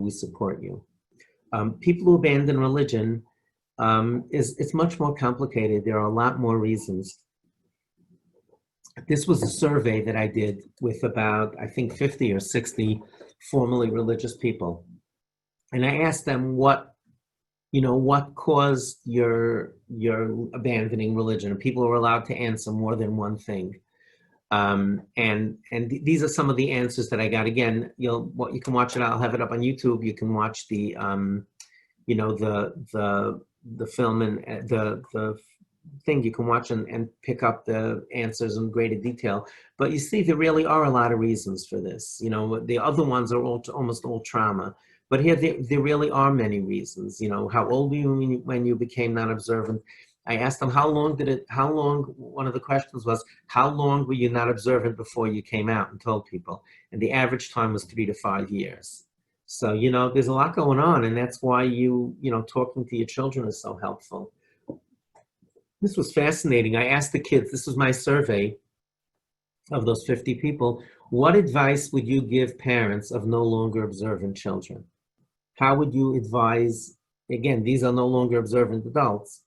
we support you. People who abandon religion, it's much more complicated. There are a lot more reasons. This was a survey that I did with about, I think, 50 or 60 formerly religious people. And I asked them what caused your abandoning religion? And people were allowed to answer more than one thing. These are some of the answers that I got. Again, you can watch it. I'll have it up on YouTube. You can watch the film and the thing. You can watch and pick up the answers in greater detail. But you see, there really are a lot of reasons for this. The other ones are almost all trauma. But here, there really are many reasons. How old were you when you became non-observant? I asked them, how long, one of the questions was, how long were you not observant before you came out and told people? And the average time was 3 to 5 years. So, there's a lot going on, and that's why talking to your children is so helpful. This was fascinating. I asked the kids, this was my survey of those 50 people, what advice would you give parents of no longer observant children? How would you advise, again, these are no longer observant adults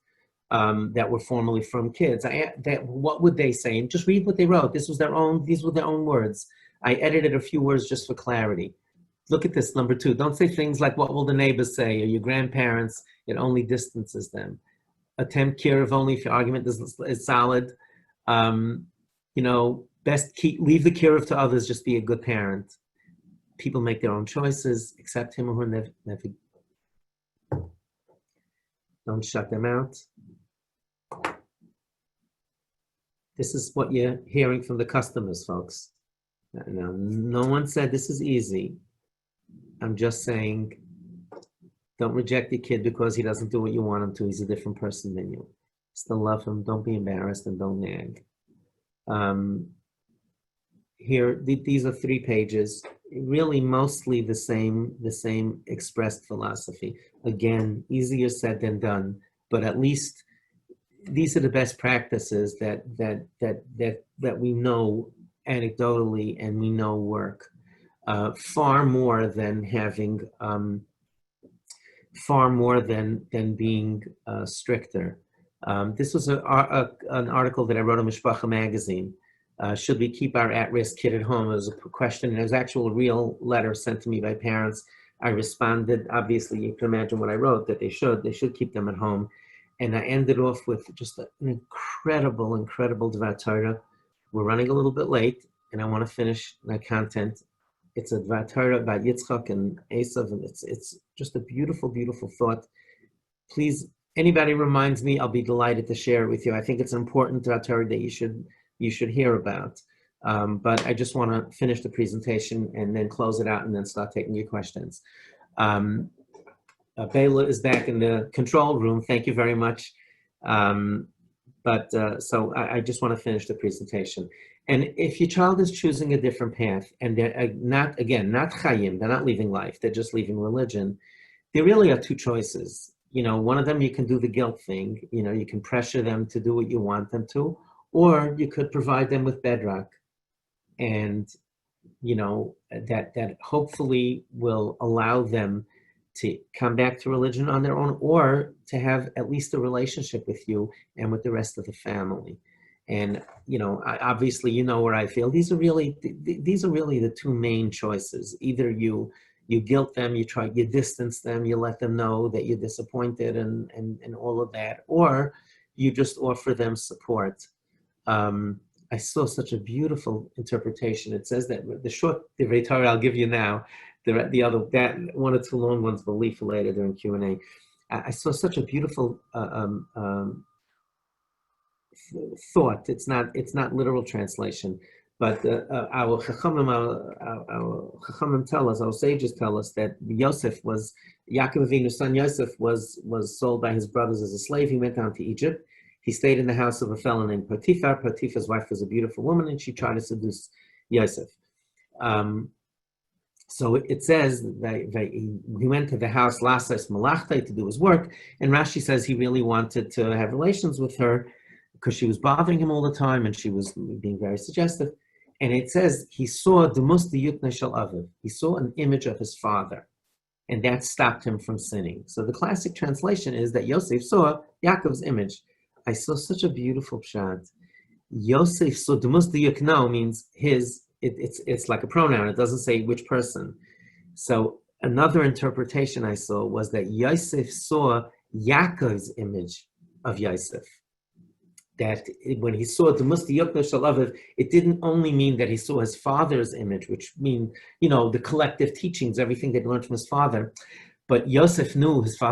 that were formerly from kids. What would they say? And just read what they wrote. These were their own words. I edited a few words just for clarity. Look at this, number 2. Don't say things like, what will the neighbors say, or your grandparents, it only distances them. Attempt kiruv only if your argument is solid. Best leave the kiruv to others, just be a good parent. People make their own choices, accept him or her, never. Don't shut them out. This is what you're hearing from the customers, folks. Now, no one said this is easy. I'm just saying, don't reject your kid because he doesn't do what you want him to. He's a different person than you. Still love him. Don't be embarrassed and don't nag. Here, these are 3 pages. Really, mostly the same expressed philosophy. Again, easier said than done, but at least these are the best practices that we know anecdotally and we know work far more than having being stricter. This was an article that I wrote in Mishpacha magazine. Should we keep our at-risk kid at home? It was a question, and it was actual real letter sent to me by parents. I responded, obviously, you can imagine what I wrote, that they should keep them at home. And I ended off with just an incredible Dvar Torah. We're running a little bit late, and I want to finish my content. It's a Dvar Torah about Yitzchak and Esav, and it's just a beautiful, beautiful thought. Please, anybody reminds me, I'll be delighted to share it with you. I think it's an important Dvar Torah that you should hear about. But I just want to finish the presentation and then close it out and then start taking your questions. Bela is back in the control room. Thank you very much. So I just want to finish the presentation. And if your child is choosing a different path and they're not chayim, they're not leaving life, they're just leaving religion, there really are 2 choices. One of them, you can do the guilt thing. You can pressure them to do what you want them to, or you could provide them with bedrock. And, that hopefully will allow them to come back to religion on their own, or to have at least a relationship with you and with the rest of the family. And, obviously, where I feel these are really the 2 main choices. Either you guilt them, you distance them, you let them know that you're disappointed and all of that, or you just offer them support. I saw such a beautiful interpretation. It says that the short Divrei Torah I'll give you now, the other, that 1 or 2 long ones will leave for later during Q&A. I saw such a beautiful thought. It's not literal translation, but our Chachamim tell us, our sages tell us that Yakov Avinu's son Yosef was sold by his brothers as a slave. He went down to Egypt. He stayed in the house of a fellow named Potiphar. Potiphar's wife was a beautiful woman, and she tried to seduce Yosef. So it says that he went to the house Lasas Malachtai to do his work, and Rashi says he really wanted to have relations with her because she was bothering him all the time and she was being very suggestive. And it says he saw Demus Yutne Shel Aviv. He saw an image of his father. and that stopped him from sinning. So the classic translation is that Yosef saw Yaakov's image. I saw such a beautiful shot. Yosef saw, the most diukno means his, it's like a pronoun, it doesn't say which person. So another interpretation I saw was that Yosef saw Yaakov's image of Yosef. That when he saw the Musti Yokno Shalaviv, it didn't only mean that he saw his father's image, which mean, the collective teachings, everything they'd learned from his father, but Yosef knew his father